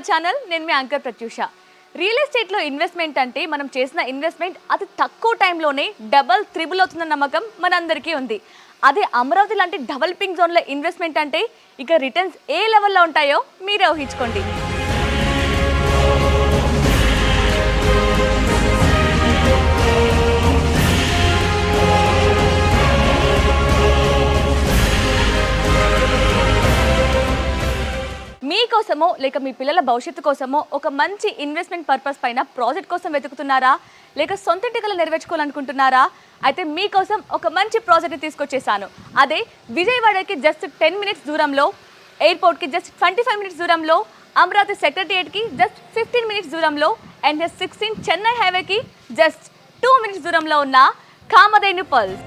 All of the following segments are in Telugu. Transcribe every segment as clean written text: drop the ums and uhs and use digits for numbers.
Our channel. నేను మీ యాంకర్ ప్రత్యూష. రియల్ ఎస్టేట్లో ఇన్వెస్ట్మెంట్ అంటే మనం చేసిన ఇన్వెస్ట్మెంట్ అతి తక్కువ టైంలోనే డబల్ త్రిబుల్ అవుతున్న నమ్మకం మనందరికీ ఉంది. అదే అమరావతి లాంటి డెవలపింగ్ జోన్లో ఇన్వెస్ట్మెంట్ అంటే ఇక రిటర్న్స్ ఏ లెవెల్లో ఉంటాయో మీరే ఊహించుకోండి. మీకోసమో లేక మీ పిల్లల భవిష్యత్తు కోసమో ఒక మంచి ఇన్వెస్ట్మెంట్ పర్పస్ పైన ప్రాజెక్ట్ కోసం వెతుకుతున్నారా, లేక సొంత ఇంటికలు నెరవేర్చుకోవాలనుకుంటున్నారా? అయితే మీకోసం ఒక మంచి ప్రాజెక్ట్ని తీసుకొచ్చేసాను. అదే విజయవాడకి జస్ట్ 10 మినిట్స్ దూరంలో, ఎయిర్పోర్ట్కి జస్ట్ 25 మినిట్స్ దూరంలో, అమరావతి సెక్రటరియట్కి జస్ట్ 15 మినిట్స్ దూరంలో, NH16 చెన్నై హైవేకి జస్ట్ 2 మినిట్స్ దూరంలో ఉన్న కామధేను పర్ల్స్.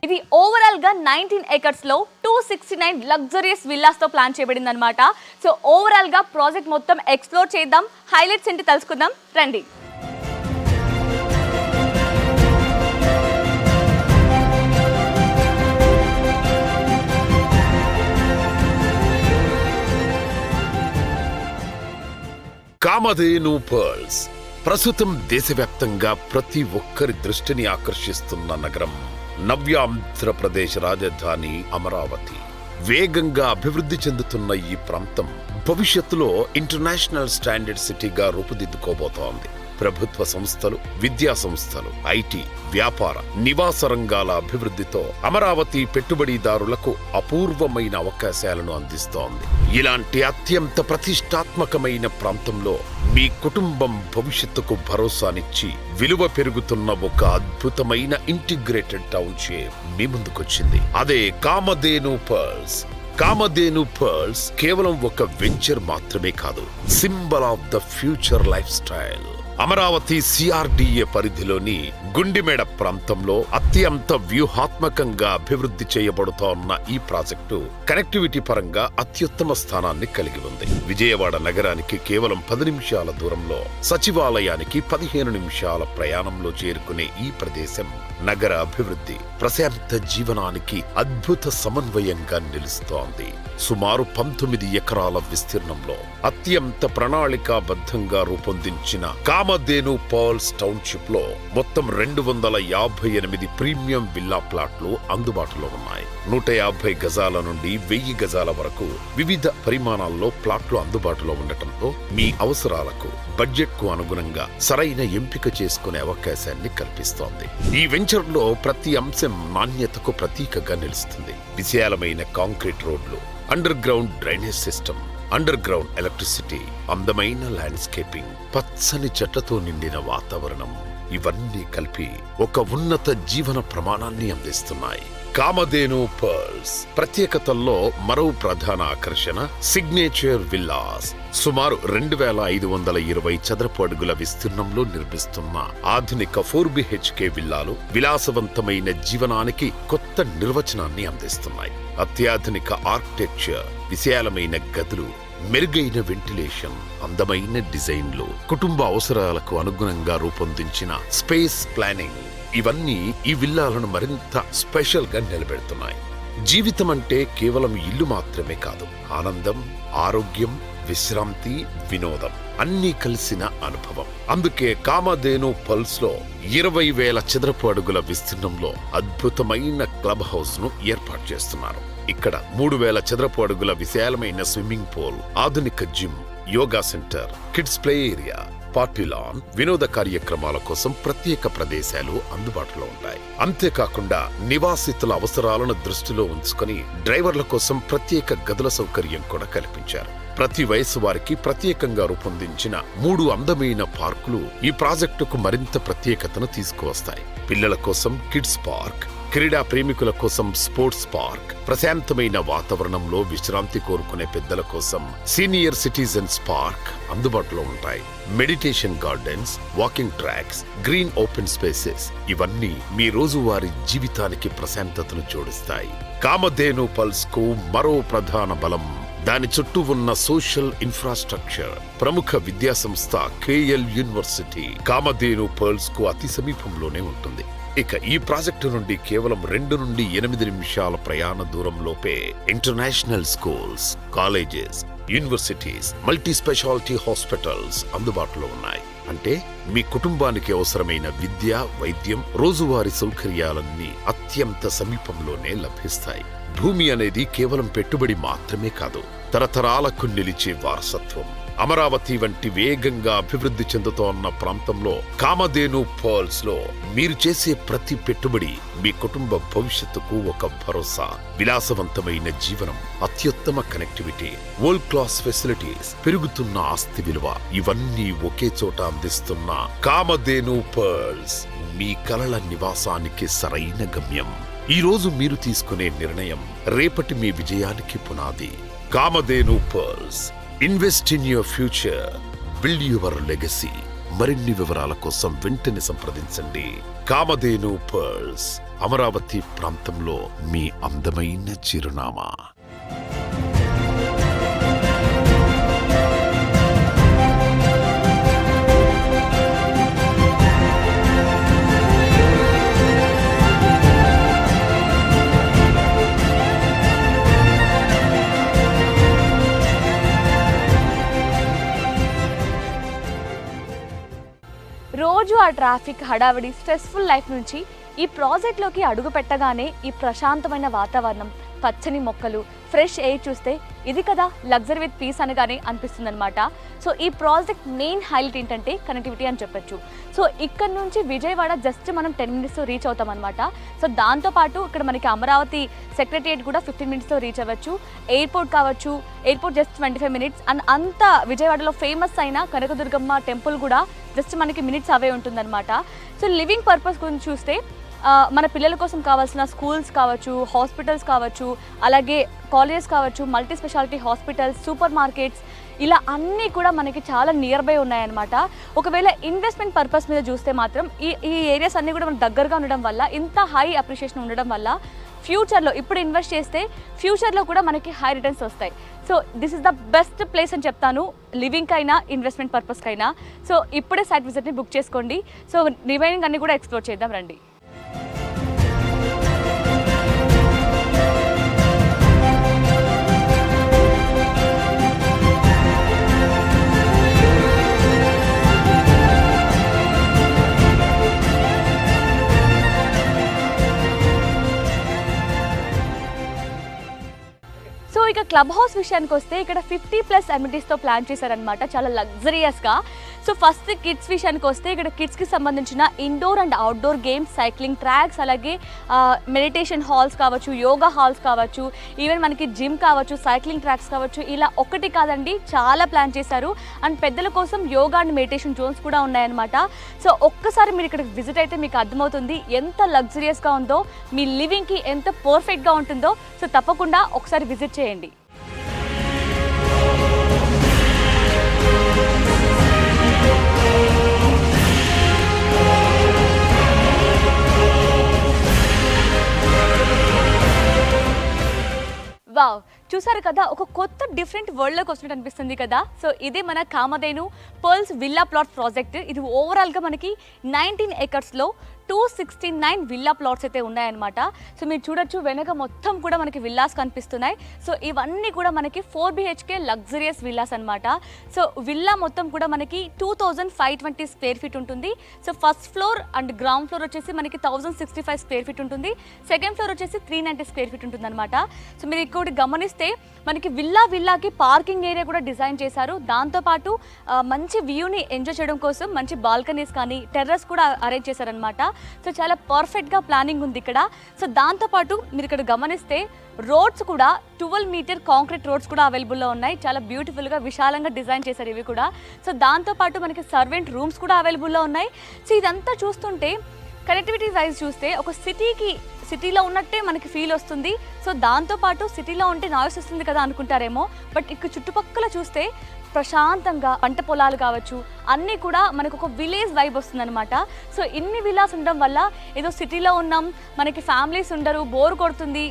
ఇది ఓవరాల్ గా 19 acres లో 269 లగ్జరియస్ విల్లాస్ తో ప్లాన్ చేయబడింది అనమాట. సో ఓవరాల్ గా ప్రాజెక్ట్ మొత్తం ఎక్స్ప్లోర్ చేద్దాం, హైలైట్స్ ఏంటి తెలుసుకుందాం రండి. కామధేను పర్ల్స్ ప్రస్తుతం దేశవ్యాప్తంగా ప్రతి ఒక్కరి దృష్టిని ఆకర్షిస్తున్న నగరం. నవ్యాంధ్రప్రదేశ్ రాజధాని అమరావతి. వేగంగా అభివృద్ధి చెందుతున్న ఈ ప్రాంతం భవిష్యత్తులో ఇంటర్నేషనల్ స్టాండర్డ్ సిటీగా రూపుదిద్దుకోబోతోంది. ప్రభుత్వ సంస్థలు, విద్యా సంస్థలు, ఐటీ, వ్యాపార, నివాస రంగాల అభివృద్ధితో అమరావతి పెట్టుబడిదారులకు అపూర్వమైన అవకాశాలను అందిస్తోంది. ఇలాంటి అత్యంత ప్రతిష్టాత్మకమైన ప్రాంతంలో మీ కుటుంబం భవిష్యత్తుకు భరోసానిచ్చి విలువ పెరుగుతున్న ఒక అద్భుతమైన ఇంటిగ్రేటెడ్ టౌన్షిప్ మీ ముందుకొచ్చింది. అదే కామధేను పర్ల్స్. కామధేను పర్ల్స్ కేవలం ఒక వెంచర్ మాత్రమే కాదు, symbol of the future life style. Amaravati CRDA పరిధిలోని గుండిమేడ ప్రాంతంలో అత్యంత వ్యూహాత్మకంగా అభివృద్ధి చేయబడుతోన్న ఈ ప్రాజెక్టు కనెక్టివిటీ పరంగా అత్యుత్తమ స్థానాన్ని కలిగి ఉంది. విజయవాడ నగరానికి కేవలం 10 నిమిషాల దూరంలో, సచివాలయానికి 15 నిమిషాల ప్రయాణంలో చేరుకునే ఈ ప్రదేశం నగర అభివృద్ధి, ప్రశాంత జీవనానికి అద్భుత సమన్వయంగా నిలుస్తోంది. సుమారు 19 ఎకరాల విస్తీర్ణంలో అత్యంత ప్రణాళికాబద్ధంగా రూపొందించిన కామధేను పర్ల్స్ టౌన్షిప్ లో మొత్తం 258 ప్రీమియం విల్లా ప్లాట్లు అందుబాటులో ఉన్నాయి. 150 గజాల నుండి 1000 గజాల వరకు వివిధ పరిమాణాల్లో ప్లాట్లు అందుబాటులో ఉండటంతో మీ అవసరాలకు, బడ్జెట్ కు అనుగుణంగా సరైన ఎంపిక చేసుకునే అవకాశాన్ని కల్పిస్తోంది. ఈ వెంచర్ లో ప్రతి అంశం నాణ్యతకు ప్రతీకగా నిలుస్తుంది. విశాలమైన కాంక్రీట్ రోడ్లు, under ground drainage system, under ground electricity, అందమైన ల్యాండ్స్కేపింగ్, పచ్చని చెట్లతో నిండిన వాతావరణం, ఇవన్నీ కలిపి ఒక ఉన్నత జీవన ప్రమాణాన్ని అందిస్తున్నాయి. కామధేను పర్ల్స్ ప్రత్యేకతల్లో మరో ప్రధాన ఆకర్షణ సిగ్నేచర్ విల్లాస్. సుమారు 2520 చదరపు అడుగుల విస్తీర్ణంలో నిర్మిస్తున్న ఆధునిక 4 BHK విల్లాలు విలాసవంతమైన జీవనానికి కొత్త నిర్వచనాన్ని అందిస్తున్నాయి. అత్యాధునిక ఆర్కిటెక్చర్, విశాలమైన గదులు, మెరుగైన వెంటిలేషన్, అందమైన డిజైన్లు, కుటుంబ అవసరాలకు అనుగుణంగా రూపొందించిన స్పేస్ ప్లానింగ్, ఇవన్నీ ఈ విల్లాలను మరింత స్పెషల్ గా నిలబెడుతున్నాయి. జీవితం అంటే కేవలం ఇల్లు మాత్రమే కాదు, ఆనందం, ఆరోగ్యం, విశ్రాంతి, వినోదం అన్నీ కలిసిన అనుభవం. అందుకే కామధేను పర్ల్స్ లో 20,000 చదరపు అడుగుల విస్తీర్ణంలో అద్భుతమైన క్లబ్ హౌస్ ను ఏర్పాటు చేస్తున్నారు. ఇక్కడ 3,000 చదరపు అడుగుల విశాలమైన స్విమ్మింగ్ పూల్, ఆధునిక gym, yoga centre, kids play area, party lawn, వినోద కార్యక్రమాల కోసం ప్రత్యేక ప్రదేశాలు అందుబాటులో ఉంటాయి. అంతేకాకుండా నివాసితుల అవసరాలను దృష్టిలో ఉంచుకొని డ్రైవర్ల కోసం ప్రత్యేక గదుల సౌకర్యం కూడా కల్పించారు. ప్రతి వయసు వారికి ప్రత్యేకంగా రూపొందించిన 3 అందమైన పార్కులు ఈ ప్రాజెక్టుకు మరింత ప్రత్యేకతను తీసుకువస్తాయి. పిల్లల కోసం కిడ్స్ పార్క్, క్రీడా ప్రేమికుల కోసం స్పోర్ట్స్ పార్క్, ప్రశాంతమైన వాతావరణంలో విశ్రాంతి కోరుకునే పెద్దల కోసం సీనియర్ సిటిజన్స్ పార్క్ అందుబాటులో ఉంటాయి. Meditation gardens, walking tracks, green open spaces, ఇవన్నీ మీ రోజువారీ జీవితానికి ప్రశాంతతను జోడిస్తాయి. కామధేను పర్ల్స్ కు మరో ప్రధాన బలం దాని చుట్టూ ఉన్న సోషల్ ఇన్ఫ్రాస్ట్రక్చర్. ప్రముఖ విద్యాసంస్థ KL యూనివర్సిటీ కామధేను పర్ల్స్ కు అతి సమీపంలోనే ఉంటుంది. ఇక ఈ ప్రాజెక్టు నుండి కేవలం 2 నుండి 8 నిమిషాల ప్రయాణ దూరంలోపే international schools, colleges, universities, multi speciality hospitals అందుబాటులో ఉన్నాయి. అంటే మీ కుటుంబానికి అవసరమైన విద్య, వైద్యం, రోజువారీ సౌకర్యాలన్నీ అత్యంత సమీపంలోనే లభిస్తాయి. భూమి అనేది కేవలం పెట్టుబడి మాత్రమే కాదు, తరతరాలకు నిలిచే వారసత్వం. అమరావతి వంటి వేగంగా అభివృద్ధి చెందుతోన్న ప్రాంతంలో కామధేను పర్ల్స్ లో మీరు చేసే ప్రతి పెట్టుబడి మీ కుటుంబ భవిష్యత్తుకు ఒక భరోసా. విలాసవంతమైన జీవనం, అత్యుత్తమ కనెక్టివిటీ, వరల్డ్ క్లాస్ ఫెసిలిటీస్, పెరుగుతున్న ఆస్తి విలువ ఇవన్నీ ఒకే చోట అందిస్తున్న కామధేను పర్ల్స్ మీ కలల నివాసానికి సరైన గమ్యం. ఈ రోజు మీరు తీసుకునే నిర్ణయం రేపటి మీ విజయానికి పునాది. Kamadhenu pearls. Invest in your future, build your legacy. మరిన్ని వివరాల కోసం వెంటనే సంప్రదించండి. కామధేను పర్ల్స్, అమరావతి ప్రాంతంలో మీ అందమైన చిరునామా. రోజు ఆ ట్రాఫిక్ హడావిడి స్ట్రెస్ఫుల్ లైఫ్ నుంచి ఈ ప్రాజెక్ట్లోకి అడుగు పెట్టగానే ఈ ప్రశాంతమైన వాతావరణం, పచ్చని మొక్కలు, ఫ్రెష్ ఎయిర్ చూస్తే ఇది కదా లగ్జరీ విత్ పీస్ అనగానే అనిపిస్తుందన్నమాట. సో ఈ ప్రాజెక్ట్ మెయిన్ హైలైట్ ఏంటంటే కనెక్టివిటీ అని చెప్పొచ్చు. సో ఇక్కడ నుంచి విజయవాడ జస్ట్ మనం 10 మినిట్స్లో రీచ్ అవుతాం అనమాట. సో దాంతోపాటు ఇక్కడ మనకి అమరావతి సెక్రటరియట్ కూడా 15 మినిట్స్లో రీచ్ అవ్వచ్చు. ఎయిర్పోర్ట్ కావచ్చు, ఎయిర్పోర్ట్ జస్ట్ 25 మినిట్స్. అండ్ అంత విజయవాడలో ఫేమస్ అయిన కనకదుర్గమ్మ టెంపుల్ కూడా జస్ట్ మనకి మినిట్స్ అవే ఉంటుందన్నమాట. సో లివింగ్ పర్పస్ గురించి చూస్తే మన పిల్లల కోసం కావాల్సిన స్కూల్స్ కావచ్చు, హాస్పిటల్స్ కావచ్చు, అలాగే కాలేజెస్ కావచ్చు, multi speciality hospitals, super markets, ఇలా అన్నీ కూడా మనకి చాలా నియర్ బై ఉన్నాయన్నమాట. ఒకవేళ ఇన్వెస్ట్మెంట్ పర్పస్ మీద చూస్తే మాత్రం ఈ ఏరియాస్ అన్నీ కూడా మనకు దగ్గరగా ఉండడం వల్ల, ఇంత హై అప్రిషియేషన్ ఉండడం వల్ల ఫ్యూచర్లో ఇప్పుడు ఇన్వెస్ట్ చేస్తే ఫ్యూచర్లో కూడా మనకి హై రిటర్న్స్ వస్తాయి. So this is the best place అని చెప్తాను, లివింగ్ అయినా ఇన్వెస్ట్మెంట్ పర్పస్కైనా. సో ఇప్పుడే సైట్ విజిట్ని బుక్ చేసుకోండి. సో రిమైనింగ్ అన్ని కూడా ఎక్స్ప్లోర్ చేద్దాం రండి. సో ఇక క్లబ్ హౌస్ విషయానికి వస్తే ఇక్కడ 50+ అమ్యూనిటీస్తో ప్లాన్ చేశారనమాట, చాలా లగ్జరియస్గా. సో ఫస్ట్ కిడ్స్ విషయానికి వస్తే ఇక్కడ కిడ్స్కి సంబంధించిన indoor and outdoor games, cycling tracks, అలాగే మెడిటేషన్ హాల్స్ కావచ్చు, యోగా హాల్స్ కావచ్చు, ఈవెన్ మనకి జిమ్ కావచ్చు, సైక్లింగ్ ట్రాక్స్ కావచ్చు, ఇలా ఒకటి కాదండి చాలా ప్లాన్ చేశారు. అండ్ పెద్దల కోసం యోగా అండ్ మెడిటేషన్ జోన్స్ కూడా ఉన్నాయన్నమాట. సో ఒక్కసారి మీరు ఇక్కడికి విజిట్ అయితే మీకు అర్థమవుతుంది ఎంత లగ్జరియస్గా ఉందో, మీ లివింగ్కి ఎంత పర్ఫెక్ట్గా ఉంటుందో. సో తప్పకుండా ఒకసారి విజిట్ చేయండి. వావ్, చూసారు కదా, ఒక కొత్త డిఫరెంట్ వరల్డ్లోకి వచ్చినట్టు అనిపిస్తుంది కదా. సో ఇదే మన Kamadhenu pearls villa plot project. ఇది ఓవరాల్గా మనకి 19 ఏకర్స్లో 269 విల్లా ప్లాట్స్ అయితే ఉన్నాయన్నమాట. సో మీరు చూడొచ్చు వెనక మొత్తం కూడా మనకి విల్లాస్ కనిపిస్తున్నాయి. సో ఇవన్నీ కూడా మనకి 4 BHK లగ్జరియస్ విల్లాస్ అనమాట. సో విల్లా మొత్తం కూడా మనకి 2520 స్క్వేర్ ఫీట్ ఉంటుంది. So first floor and ground floor వచ్చేసి మనకి 1065 స్క్వేర్ ఫీట్ ఉంటుంది. సెకండ్ ఫ్లోర్ వచ్చేసి 390 స్క్వేర్ ఫీట్ ఉంటుంది అనమాట. సో మీరు ఇక్కడ గమనిస్తే మనకి విల్లాకి పార్కింగ్ ఏరియా కూడా డిజైన్ చేశారు. దాంతోపాటు మంచి వ్యూని ఎంజాయ్ చేయడం కోసం మంచి బాల్కనీస్ కానీ టెర్రస్ కూడా అరేంజ్ చేశారనమాట. సో చాలా పర్ఫెక్ట్గా ప్లానింగ్ ఉంది ఇక్కడ. సో దాంతోపాటు మీరు ఇక్కడ గమనిస్తే రోడ్స్ కూడా 12 మీటర్ కాంక్రీట్ రోడ్స్ కూడా అవైలబుల్లో ఉన్నాయి. చాలా బ్యూటిఫుల్గా విశాలంగా డిజైన్ చేశారు ఇవి కూడా. సో దాంతోపాటు మనకి సర్వెంట్ రూమ్స్ కూడా అవైలబుల్లో ఉన్నాయి. సో ఇదంతా చూస్తుంటే కనెక్టివిటీ వైజ్ చూస్తే ఒక సిటీలో ఉన్నట్టే మనకి ఫీల్ వస్తుంది. సో దాంతోపాటు సిటీలో ఉంటే నాయిస్ వస్తుంది కదా అనుకుంటారేమో, బట్ ఇక్కడ చుట్టుపక్కల చూస్తే ప్రశాంతంగా పంట పొలాలు కావచ్చు, అన్నీ కూడా మనకు ఒక విలేజ్ వైబ్ వస్తుందన్నమాట. సో ఇన్ని విలాస్ ఉండడం వల్ల ఏదో సిటీలో ఉన్నాం, మనకి ఫ్యామిలీస్ ఉండరు, బోర్ కొడుతుంది,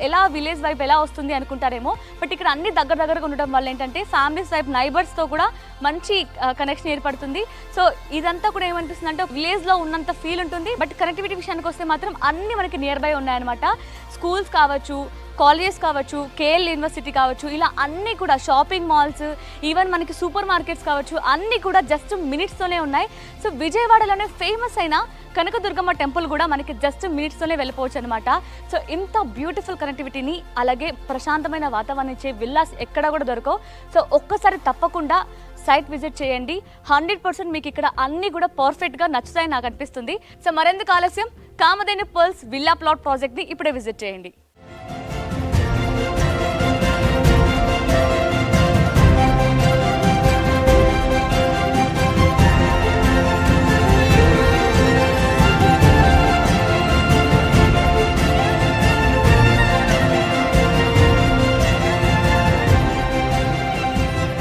ఎలా విలేజ్ వైబ్ ఎలా వస్తుంది అనుకుంటారేమో. బట్ ఇక్కడ అన్ని దగ్గరగా ఉండడం వల్ల ఏంటంటే ఫ్యామిలీస్ వైబ్, నైబర్స్తో కూడా మంచి కనెక్షన్ ఏర్పడుతుంది. సో ఇదంతా కూడా ఏమనిపిస్తుంది అంటే విలేజ్లో ఉన్నంత ఫీల్ ఉంటుంది. బట్ కనెక్టివిటీ విషయానికి వస్తే మాత్రం అన్నీ మనకి నియర్ బై ఉన్నాయన్నమాట. స్కూల్స్ కావచ్చు, కాలేజెస్ కావచ్చు, కేఎల్ యూనివర్సిటీ కావచ్చు, ఇలా అన్నీ కూడా షాపింగ్ మాల్స్, ఈవెన్ మనకి సూపర్ మార్కెట్స్ కావచ్చు, అన్నీ కూడా జస్ట్ మినిట్స్తోనే ఉన్నాయి. సో విజయవాడలోనే ఫేమస్ అయిన కనకదుర్గమ్మ టెంపుల్ కూడా మనకి జస్ట్ మినిట్స్తోనే వెళ్ళిపోవచ్చు అనమాట. సో ఇంత బ్యూటిఫుల్ కనెక్టివిటీని, అలాగే ప్రశాంతమైన వాతావరణం ఇచ్చే విల్లాస్ ఎక్కడ కూడా దొరకవు. సో ఒక్కసారి తప్పకుండా సైట్ విజిట్ చేయండి. 100% మీకు ఇక్కడ అన్నీ కూడా పర్ఫెక్ట్గా నచ్చుతాయని నాకు అనిపిస్తుంది. సో మరెందుకు ఆలస్యం, కామధేను పర్ల్స్ విల్లా ప్లాట్ ప్రాజెక్ట్ని ఇప్పుడే విజిట్ చేయండి.